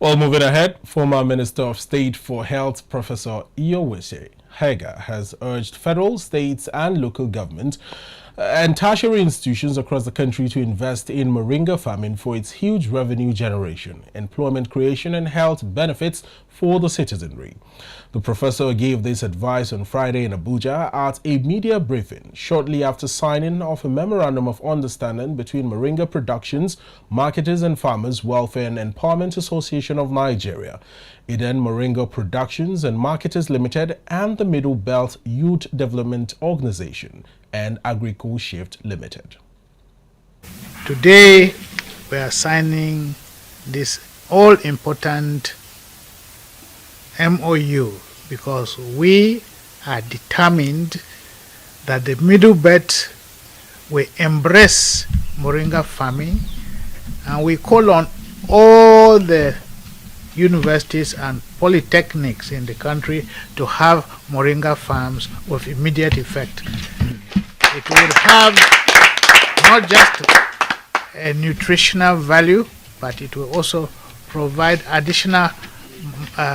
Well, moving ahead, former Minister of State for Health, Professor Iyowese Hega, has urged federal, states and local government and tertiary institutions across the country to invest in moringa farming for its huge revenue generation, employment creation and health benefits for the citizenry. The professor gave this advice on Friday in Abuja at a media briefing shortly after signing of a memorandum of understanding between Moringa Productions, Marketers and Farmers Welfare and Empowerment Association of Nigeria, Eden Moringa Productions and Marketers Limited, and the Middle Belt Youth Development Organization and Agrico Shift Limited. Today, we are signing this all-important MOU because we are determined that the Middle Belt will embrace moringa farming, and we call on all the universities and polytechnics in the country to have moringa farms with immediate effect. It will have not just a nutritional value, but it will also provide additional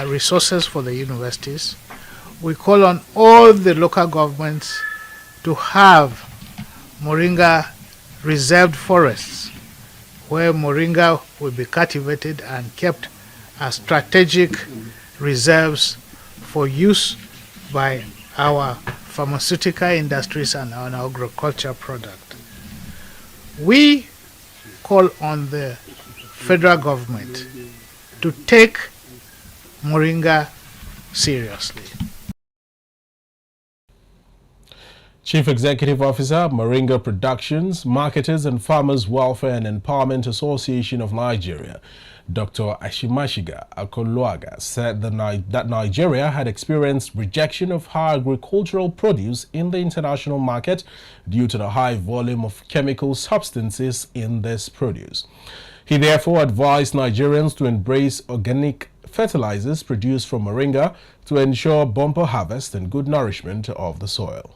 resources for the universities. We call on all the local governments to have moringa reserved forests where moringa will be cultivated and kept as strategic reserves for use by our pharmaceutical industries and our agriculture product. We call on the federal government to take moringa seriously. Chief Executive Officer, Moringa Productions, Marketers and Farmers Welfare and Empowerment Association of Nigeria, Dr. Ashimashiga Akoluaga, said that Nigeria had experienced rejection of high agricultural produce in the international market due to the high volume of chemical substances in this produce. He therefore advised Nigerians to embrace organic fertilizers produced from moringa to ensure bumper harvest and good nourishment of the soil.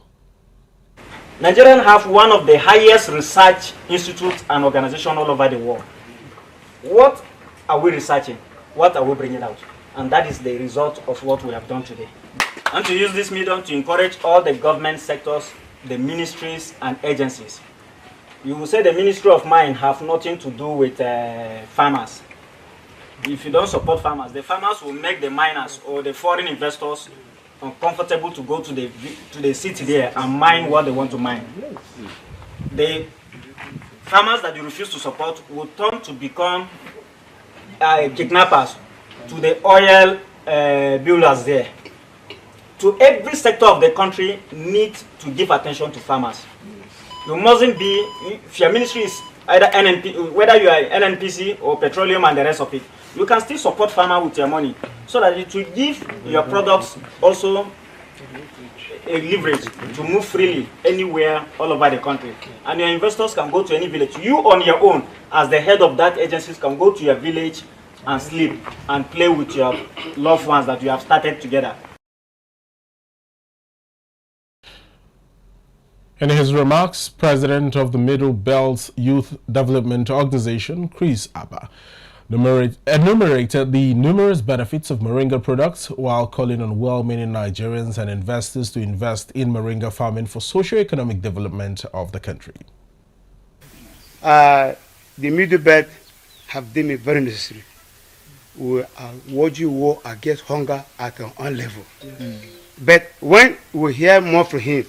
Nigerians have one of the highest research institutes and organizations all over the world. What are we researching? What are we bringing out? And that is the result of what we have done today. And to use this medium to encourage all the government sectors, the ministries and agencies. You will say the Ministry of Mine have nothing to do with farmers. If you don't support farmers, the farmers will make the miners or the foreign investors uncomfortable to go to the city there and mine what they want to mine. The farmers that you refuse to support will turn to become kidnappers to the oil builders there. To every sector of the country needs to give attention to farmers. You mustn't be, if your ministry is either NNP, whether you are NNPC or petroleum and the rest of it, you can still support farmer with your money so that it will give your products also a leverage to move freely anywhere all over the country. And your investors can go to any village. You on your own, as the head of that agency, can go to your village and sleep and play with your loved ones that you have started together. In his remarks, President of the Middle Belt Youth Development Organization, Chris Abba, enumerated the numerous benefits of moringa products while calling on well-meaning Nigerians and investors to invest in moringa farming for socio-economic development of the country. The Middle Belt have deemed it very necessary. We are waging war against hunger at our own level. But when we hear more from him,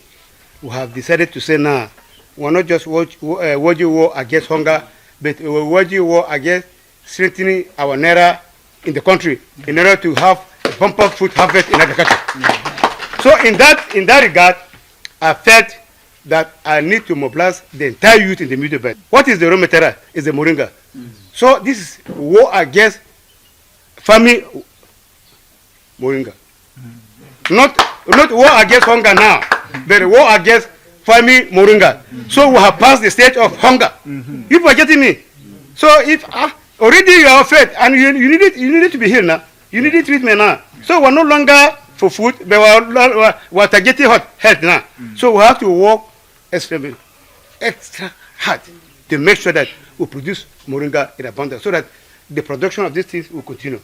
we have decided to say now, we're not just waging war against hunger, but we're waging war against strengthening our naira in the country in order to have a bumper food harvest in agriculture. So in that regard, I felt that I need to mobilize the entire youth in the Middle Belt. What is the raw material? Is the moringa. So this is war against farming moringa. Not war against hunger now, but war against farming moringa. So we have passed the stage of hunger. People are getting me. So if already you are fed and you need it to be here now. You need treatment now. So we're no longer for food, but we're targeting health now. So we have to work extra hard to make sure that we produce moringa in abundance, so that the production of these things will continue.